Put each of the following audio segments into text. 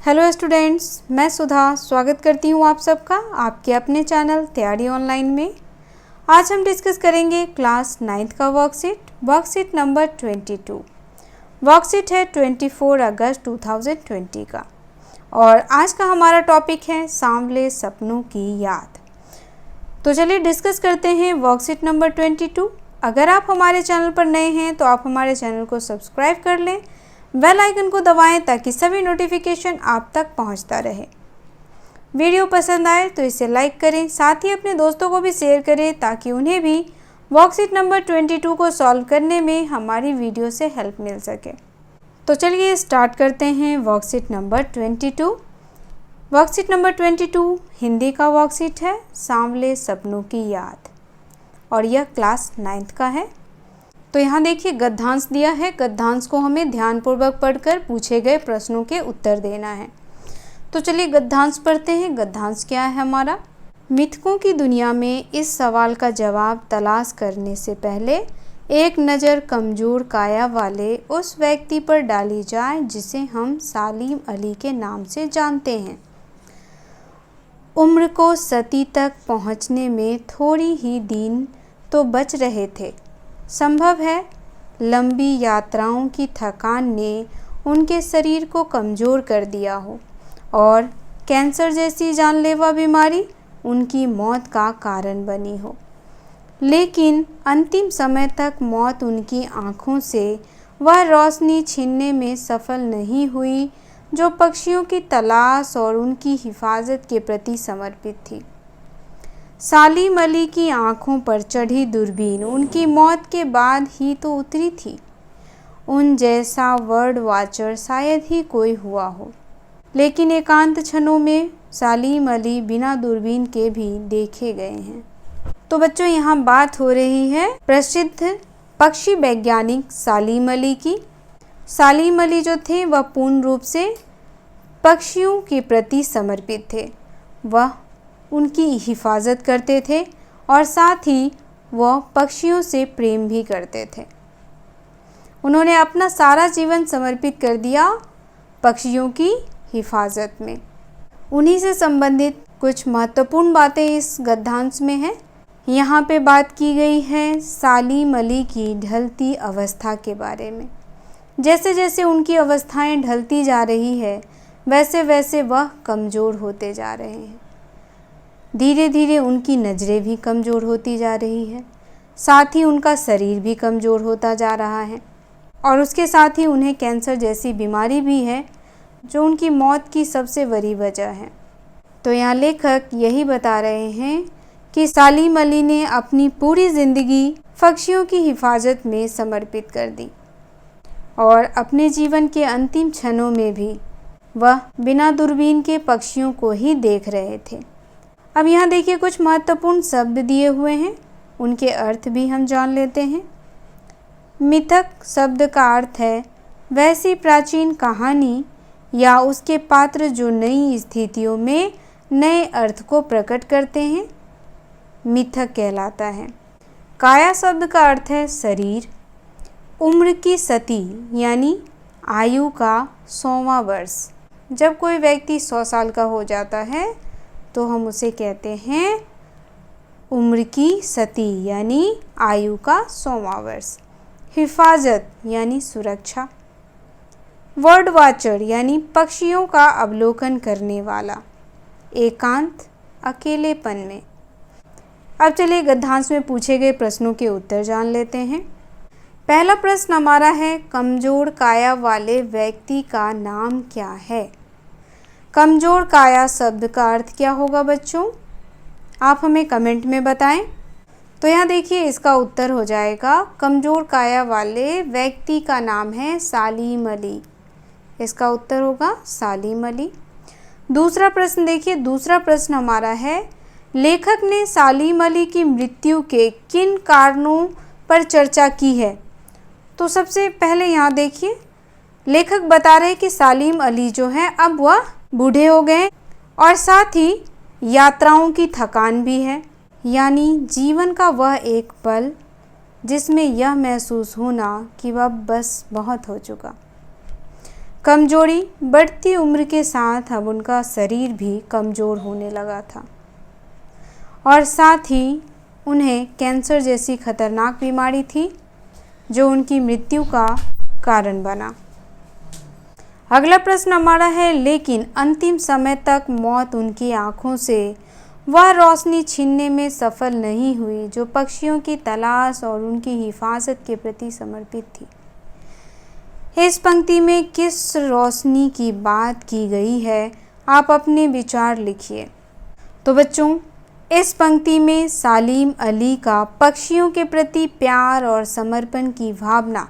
Hello students, मैं सुधा स्वागत करती हूँ आप सबका आपके अपने चैनल तैयारी ऑनलाइन में। आज हम डिस्कस करेंगे क्लास 9th का वर्कशीट नंबर 22। वर्कशीट है 24 अगस्त 2020 का और आज का हमारा टॉपिक है सांवले सपनों की याद। तो चलिए डिस्कस करते हैं वर्कशीट नंबर 22। अगर आप हमारे चैनल पर नए हैं तो आप हमारे चैनल को सब्सक्राइब कर लें, बेल आइकन को दबाएं ताकि सभी नोटिफिकेशन आप तक पहुंचता रहे। वीडियो पसंद आए तो इसे लाइक करें, साथ ही अपने दोस्तों को भी शेयर करें ताकि उन्हें भी वर्कशीट नंबर 22 को सॉल्व करने में हमारी वीडियो से हेल्प मिल सके। तो चलिए स्टार्ट करते हैं worksheet number 22। Worksheet number 22 Hindi का वर्कशीट है, सांवले सपनों की याद, और यह क्लास 9th का है। तो यहाँ देखिए गद्यांश दिया है, गद्यांश को हमें ध्यानपूर्वक पढ़कर पूछे गए प्रश्नों के उत्तर देना है। तो चलिए गद्यांश पढ़ते हैं। गद्यांश क्या है हमारा? मिथकों की दुनिया में इस सवाल का जवाब तलाश करने से पहले एक नज़र कमज़ोर काया वाले उस व्यक्ति पर डाली जाए जिसे हम सालिम अली के नाम से जानते हैं। उम्र को सती तक पहुंचने में थोड़ी ही दिन तो बच रहे थे। संभव है लंबी यात्राओं की थकान ने उनके शरीर को कमज़ोर कर दिया हो और कैंसर जैसी जानलेवा बीमारी उनकी मौत का कारण बनी हो, लेकिन अंतिम समय तक मौत उनकी आँखों से वह रोशनी छीनने में सफल नहीं हुई जो पक्षियों की तलाश और उनकी हिफाजत के प्रति समर्पित थी। सालिम अली की आँखों पर चढ़ी दूरबीन उनकी मौत के बाद ही तो उतरी थी। उन जैसा वर्ड वाचर शायद ही कोई हुआ हो, लेकिन एकांत क्षणों में सालिम अली बिना दूरबीन के भी देखे गए हैं। तो बच्चों यहाँ बात हो रही है प्रसिद्ध पक्षी वैज्ञानिक सालिम अली की। सालिम अली जो थे वह पूर्ण रूप से पक्षियों के प्रति समर्पित थे। वह उनकी हिफाजत करते थे और साथ ही वह पक्षियों से प्रेम भी करते थे। उन्होंने अपना सारा जीवन समर्पित कर दिया पक्षियों की हिफाजत में। उन्हीं से संबंधित कुछ महत्वपूर्ण बातें इस गद्यांश में हैं। यहाँ पे बात की गई है सालिम अली की ढलती अवस्था के बारे में। जैसे जैसे उनकी अवस्थाएं ढलती जा रही है वैसे वैसे वह कमज़ोर होते जा रहे हैं। धीरे धीरे उनकी नज़रें भी कमज़ोर होती जा रही है, साथ ही उनका शरीर भी कमज़ोर होता जा रहा है और उसके साथ ही उन्हें कैंसर जैसी बीमारी भी है जो उनकी मौत की सबसे बड़ी वजह है। तो यहाँ लेखक यही बता रहे हैं कि सालिम अली ने अपनी पूरी ज़िंदगी पक्षियों की हिफाजत में समर्पित कर दी और अपने जीवन के अंतिम क्षणों में भी वह बिना दूरबीन के पक्षियों को ही देख रहे थे। अब यहाँ देखिए कुछ महत्वपूर्ण शब्द दिए हुए हैं, उनके अर्थ भी हम जान लेते हैं। मिथक शब्द का अर्थ है वैसी प्राचीन कहानी या उसके पात्र जो नई स्थितियों में नए अर्थ को प्रकट करते हैं, मिथक कहलाता है। काया शब्द का अर्थ है शरीर। उम्र की सती यानी आयु का 100वां वर्ष। जब कोई व्यक्ति 100 साल का हो जाता है तो हम उसे कहते हैं उम्र की सती यानी आयु का 100वां वर्ष। हिफाजत यानी सुरक्षा। वर्ड वाचर यानी पक्षियों का अवलोकन करने वाला। एकांत अकेलेपन में। अब चलिए गद्यांश में पूछे गए प्रश्नों के उत्तर जान लेते हैं। पहला प्रश्न हमारा है कमज़ोर काया वाले व्यक्ति का नाम क्या है? कमज़ोर काया शब्द का अर्थ क्या होगा बच्चों? आप हमें कमेंट में बताएं। तो यहाँ देखिए इसका उत्तर हो जाएगा कमज़ोर काया वाले व्यक्ति का नाम है सालिम अली। इसका उत्तर होगा सालिम अली। दूसरा प्रश्न देखिए, दूसरा प्रश्न हमारा है लेखक ने सालिम अली की मृत्यु के किन कारणों पर चर्चा की है? तो सबसे पहले यहाँ देखिए लेखक बता रहे कि सालिम अली जो है अब वह बूढ़े हो गए और साथ ही यात्राओं की थकान भी है, यानी जीवन का वह एक पल जिसमें यह महसूस होना कि वह बस बहुत हो चुका। कमजोरी बढ़ती उम्र के साथ अब उनका शरीर भी कमज़ोर होने लगा था और साथ ही उन्हें कैंसर जैसी खतरनाक बीमारी थी जो उनकी मृत्यु का कारण बना। अगला प्रश्न हमारा है, लेकिन अंतिम समय तक मौत उनकी आँखों से वह रोशनी छीनने में सफल नहीं हुई जो पक्षियों की तलाश और उनकी हिफाजत के प्रति समर्पित थी। इस पंक्ति में किस रोशनी की बात की गई है? आप अपने विचार लिखिए। तो बच्चों, इस पंक्ति में सालिम अली का पक्षियों के प्रति प्यार और समर्पण की भावना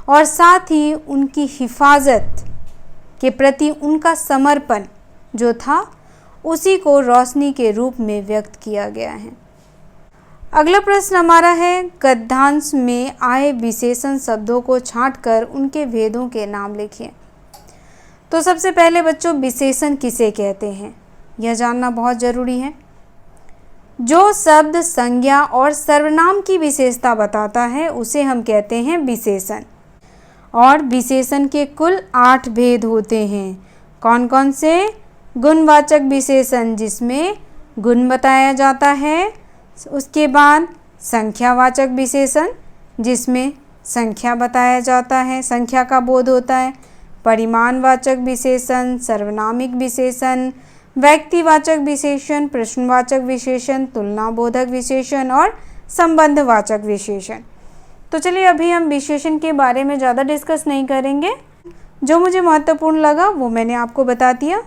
और साथ ही उनकी हिफाजत के प्रति उनका समर्पण जो था उसी को रोशनी के रूप में व्यक्त किया गया है। अगला प्रश्न हमारा है, गद्यांश में आए विशेषण शब्दों को छांटकर उनके भेदों के नाम लिखिए। तो सबसे पहले बच्चों, विशेषण किसे कहते हैं यह जानना बहुत ज़रूरी है। जो शब्द संज्ञा और सर्वनाम की विशेषता बताता है उसे हम कहते हैं विशेषण। और विशेषण के कुल 8 भेद होते हैं। कौन कौन से? गुणवाचक विशेषण जिसमें गुण बताया जाता है, उसके बाद संख्यावाचक विशेषण जिसमें संख्या बताया जाता है, संख्या का बोध होता है, परिमाणवाचक विशेषण, सर्वनामिक विशेषण, व्यक्तिवाचक विशेषण, प्रश्नवाचक विशेषण, तुलनाबोधक विशेषण और संबंधवाचक विशेषण। तो चलिए अभी हम विशेषण के बारे में ज़्यादा डिस्कस नहीं करेंगे। जो मुझे महत्वपूर्ण लगा वो मैंने आपको बता दिया।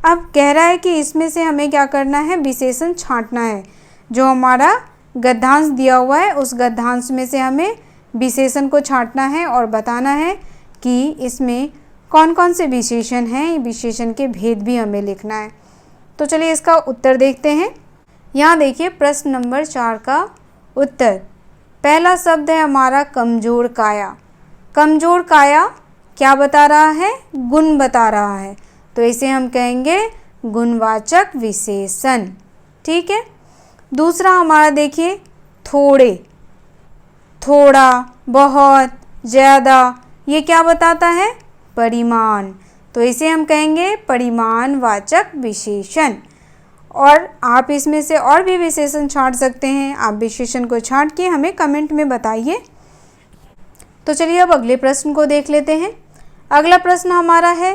अब कह रहा है कि इसमें से हमें क्या करना है? विशेषण छांटना है। जो हमारा गद्यांश दिया हुआ है उस गद्यांश में से हमें विशेषण को छांटना है और बताना है कि इसमें कौन कौन से विशेषण हैं। विशेषण के भेद भी हमें लिखना है। तो चलिए इसका उत्तर देखते हैं। यहाँ देखिए प्रश्न नंबर 4 का उत्तर। पहला शब्द है हमारा कमजोर काया। कमजोर काया क्या बता रहा है? गुण बता रहा है। तो इसे हम कहेंगे गुणवाचक विशेषण। ठीक है। दूसरा हमारा देखिए थोड़े, थोड़ा, बहुत, ज़्यादा, ये क्या बताता है? परिमाण। तो इसे हम कहेंगे परिमाणवाचक विशेषण। और आप इसमें से और भी विशेषण छांट सकते हैं। आप विशेषण को छांट के हमें कमेंट में बताइए। तो चलिए अब अगले प्रश्न को देख लेते हैं। अगला प्रश्न हमारा है,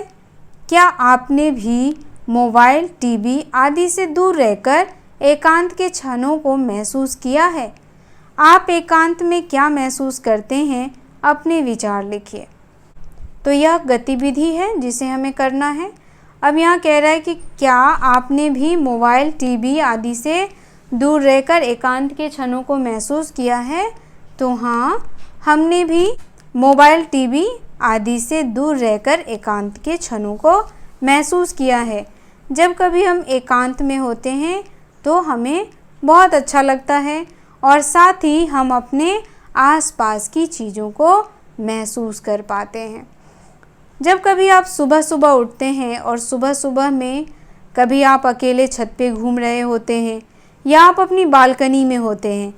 क्या आपने भी मोबाइल, टीवी आदि से दूर रहकर एकांत के क्षणों को महसूस किया है? आप एकांत में क्या महसूस करते हैं? अपने विचार लिखिए। तो यह गतिविधि है जिसे हमें करना है। अब यहाँ कह रहा है कि क्या आपने भी मोबाइल, टीवी आदि से दूर रहकर एकांत के क्षणों को महसूस किया है? तो हाँ, हमने भी मोबाइल, टीवी आदि से दूर रहकर एकांत के क्षणों को महसूस किया है। जब कभी हम एकांत में होते हैं तो हमें बहुत अच्छा लगता है और साथ ही हम अपने आसपास की चीज़ों को महसूस कर पाते हैं। जब कभी आप सुबह सुबह उठते हैं और सुबह सुबह में कभी आप अकेले छत पे घूम रहे होते हैं या आप अपनी बालकनी में होते हैं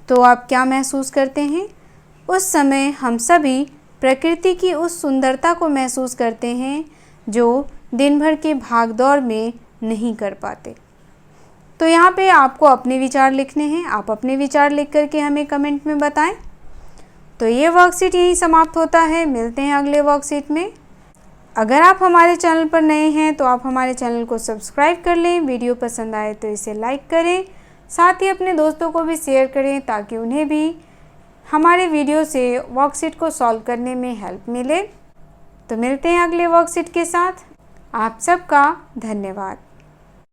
तो आप क्या महसूस करते हैं? उस समय हम सभी प्रकृति की उस सुंदरता को महसूस करते हैं जो दिन भर के भागदौड़ में नहीं कर पाते। तो यहाँ पे आपको अपने विचार लिखने हैं। आप अपने विचार लिख करके हमें कमेंट में बताएं। तो ये वर्कशीट यहीं समाप्त होता है। मिलते हैं अगले वर्कशीट में। अगर आप हमारे चैनल पर नए हैं तो आप हमारे चैनल को सब्सक्राइब कर लें। वीडियो पसंद आए तो इसे लाइक करें। साथ ही अपने दोस्तों को भी शेयर करें ताकि उन्हें भी हमारे वीडियो से वर्कशीट को सॉल्व करने में हेल्प मिले। तो मिलते हैं अगले वर्कशीट के साथ। आप सबका धन्यवाद।